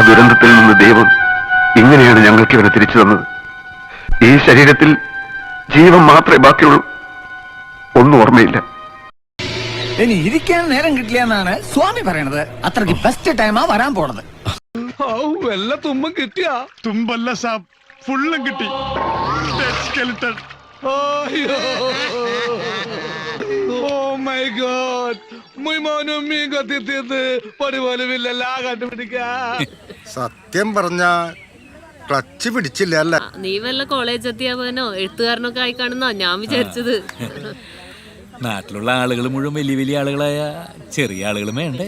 ദുരന്തത്തിൽ നിന്ന് ദൈവം ഇങ്ങനെയാണ് ഞങ്ങൾക്ക് ഇവനെ തിരിച്ചു തന്നത്. ഈ ശരീരത്തിൽ ജീവൻ മാത്രമേ ബാക്കിയുള്ളൂ. ഒന്നും ഓർമ്മയില്ല. ഇനി ഇരിക്കാൻ നേരം കിട്ടില്ല എന്നാണ് സ്വാമി പറയണത്. അത്രയ്ക്ക് ബെസ്റ്റ് ടൈമാ വരാൻ പോണത്. വല്ല തുമ്പം കിട്ടിയാ? തുമ്പല്ല സാബ്, ഫുള്ളും കിട്ടി. ഓ മൈ ഗോഡ്, മുയ്മോനും മീൻ കത്തിത്തീർത്ത് പടിപോലുമില്ലല്ലോ കണ്ടുപിടിക്കാ. സത്യം പറഞ്ഞ ക്ലച്ച് പിടിച്ചില്ല അല്ല. നീ വല്ല കോളേജ് അധ്യാപകനോ എഴുത്തുകാരനൊക്കെ ആയി കാണുന്നോ ഞാൻ വിചാരിച്ചത്. നാട്ടിലുള്ള ആളുകൾ മുഴുവൻ വലിയ വലിയ ആളുകളായ ചെറിയ ആളുകളും വേണ്ടേ?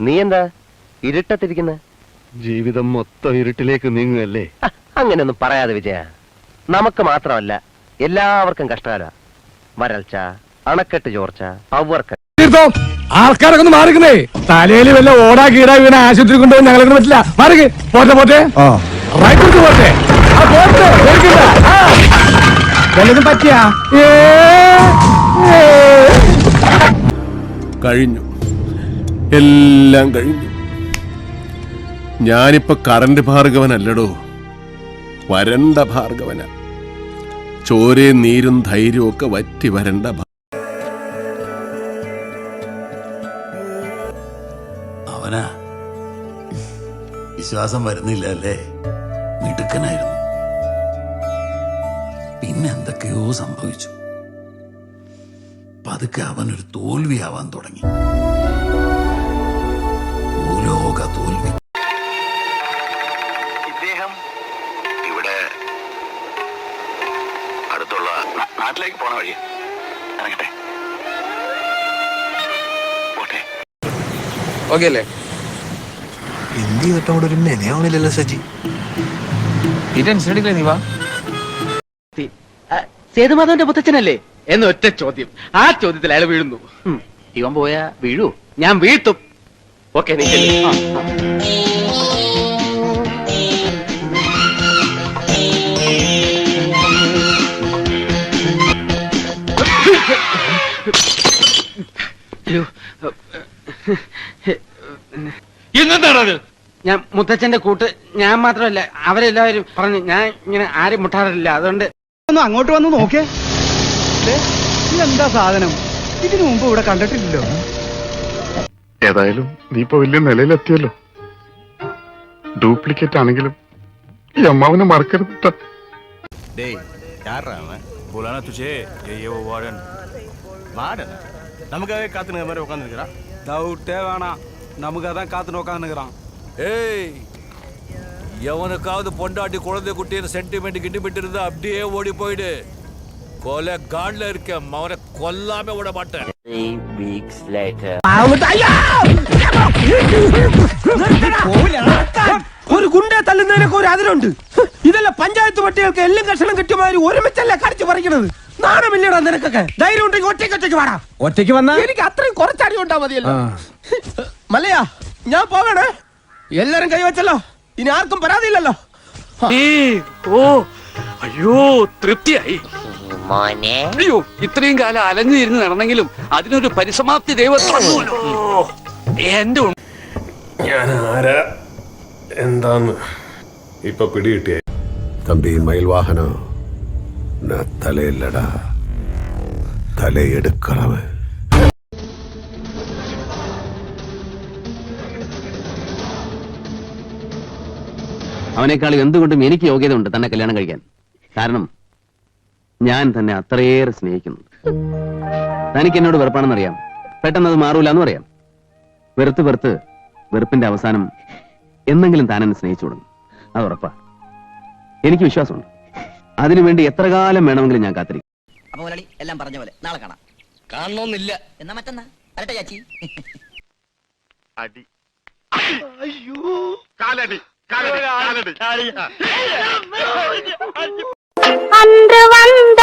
നീ എന്താ ഇരുട്ടത്തിരിക്കുന്ന? ജീവിതം മൊത്തം ഇരുട്ടിലേക്ക് നീങ്ങുകയല്ലേ. അങ്ങനെയൊന്നും പറയാതെ വിജയ. നമുക്ക് മാത്രമല്ല, എല്ലാവർക്കും കഷ്ടകാല. വരൾച്ച, അണക്കെട്ട് ചോർച്ച, അവർക്ക് ആൾക്കാരൊക്കെ ഒന്ന് മാറിക്കുന്നേ. തലയിൽ വല്ല ഓടാ കീടാ ഇവനെ ആശുപത്രി കൊണ്ടുപോയി ഞങ്ങളെ പറ്റില്ല. മാറിക്ക്, പോട്ടെ പോട്ടെ, റൈറ്റ് പോട്ടെ. വല്ലതും പറ്റിയാ? കഴിഞ്ഞു, എല്ലാം കഴിഞ്ഞു. ഞാനിപ്പോ കറണ്ട് ഭാർഗവനല്ലടോ, വരണ്ട ഭാർഗവന. ചോരയും നീരും ധൈര്യവും ഒക്കെ വറ്റി വരണ്ട. അവനാ വിശ്വാസം വരുന്നില്ല അല്ലേ? മിടുക്കനായിരുന്നു. പിന്നെ എന്തൊക്കെയോ സംഭവിച്ചു. പതുക്കെ അവനൊരു തോൽവിയാവാൻ തുടങ്ങി. ഭൂലോക തോൽവി. ഇദ്ദേഹം ഇവിടെ അടുത്തുള്ള നാട്ടിലേക്ക് പോണ വഴി ഇറങ്ങട്ടെ. പോട്ടെ. ഓക്കെ അല്ലേ? എന്ത് ചെയ്തിട്ട് അവിടെ ഒരു മെനയാവണില്ലല്ലോ സജി. ഈ ടെൻഷൻ എടുക്കില്ലേ നീ? വാ. സേതുമാധവന്റെ മുത്തച്ഛനല്ലേ എന്ന് ഒറ്റ ചോദ്യം. ആ ചോദ്യത്തിൽ അയാൾ വീഴുന്നു. ഇവൻ പോയാ വീഴൂ? ഞാൻ വീഴ്ത്തും. ഓക്കെ, നീ ഇന്നെന്താണത്? ഞാൻ മുത്തച്ഛന്റെ കൂട്ട്. ഞാൻ മാത്രമല്ല, അവരെല്ലാവരും പറഞ്ഞു ഞാൻ ഇങ്ങനെ ആരും മുട്ടാറില്ല. അതുകൊണ്ട് ഒന്ന് അങ്ങോട്ട് വന്ന് നോക്കേ. ഇതെന്താ സാധനം? ഇതിനു മുമ്പ് ഇവിടെ കണ്ടിട്ടില്ലല്ലോ. ഏതായാലും നീ ഇപ്പൊ വലിയ നിലയിലെത്തിയല്ലോ. ഡ്യൂപ്ലിക്കേറ്റ് ആണെങ്കിലും ഈ അമ്മാവനെ മറക്കരുത്. നമുക്കതാ കാത്തു നോക്കാൻ നിൽക്കണം. எவனுக்காவது பொண்டாட்டி குழந்தை குட்டின்னு சென்டிமெண்ட் கிண்டிபிட்டு இருந்தா அப்படியே ஓடி போயிடு. கொலை காண்ல இருக்க அவனை கொல்லாம விட மாட்டேன். ഒരു ഗുണ്ട തല്ലുന്നതിനൊക്കെ ഒരു അതിലുണ്ട്. ഇതല്ല പഞ്ചായത്ത് പട്ടികൾക്ക് എല്ലാം കഷണം കിട്ടിയമാതിരി ഒരുമിച്ചല്ല കടിച്ചു പറിക്കണത്. നാണമില്ലടാ നിനക്കൊക്കെ. ധൈര്യം ഉണ്ടെങ്കിൽ ഒറ്റയ്ക്ക് വാടാ. ഒറ്റയ്ക്ക് വന്നാ എനിക്ക് അത്രയും കുറച്ചടി ഉണ്ടാ മതിയല്ലോ. മല്ലയാ, ഞാൻ പോകണേ. എല്ലാരും കൈവച്ചല്ലോ, ഇനി ആർക്കും പരാതിയില്ലല്ലോ. അയ്യോ, തൃപ്തിയായി. അയ്യോ, ഇത്രയും കാലം അലഞ്ഞിരുന്ന് നടന്നെങ്കിലും അതിനൊരു പരിസമാപ്തി ദൈവത്തിനോ എന്റെ ഞാൻ ആരാ എന്താന്ന് ഇപ്പൊ പിടികിട്ടിയ തമ്പി മയിൽവാഹന തലയില്ലടാ, തലയെടുക്കണവൻ. അവനേക്കാളും എന്തുകൊണ്ടും എനിക്ക് യോഗ്യത ഉണ്ട് തന്നെ കല്യാണം കഴിക്കാൻ. കാരണം ഞാൻ തന്നെ അത്രയേറെ സ്നേഹിക്കുന്നു. തനിക്ക് എന്നോട് വെറുപ്പാണെന്നറിയാം. പെട്ടെന്ന് അത് മാറൂല എന്നും അറിയാം. വെറുത്ത് വെറുത്ത് വെറുപ്പിന്റെ അവസാനം എന്നെങ്കിലും താൻ എന്നെ സ്നേഹിച്ചു തുടങ്ങും. അത് ഉറപ്പാ. എനിക്ക് വിശ്വാസമുണ്ട്. അതിനുവേണ്ടി എത്ര കാലം വേണമെങ്കിലും ഞാൻ കാത്തിരിക്കും. അപ്പൊ മുതലാളി എല്ലാം പറഞ്ഞ പോലെ നാളെ കാണാം. കാണണമെന്നില്ല. എന്നാ മറ്റന്നാ വരട്ടെ ചാച്ചി. അടി. അയ്യോ, കാലടി കാലടി കാലടി. அன்று வந்த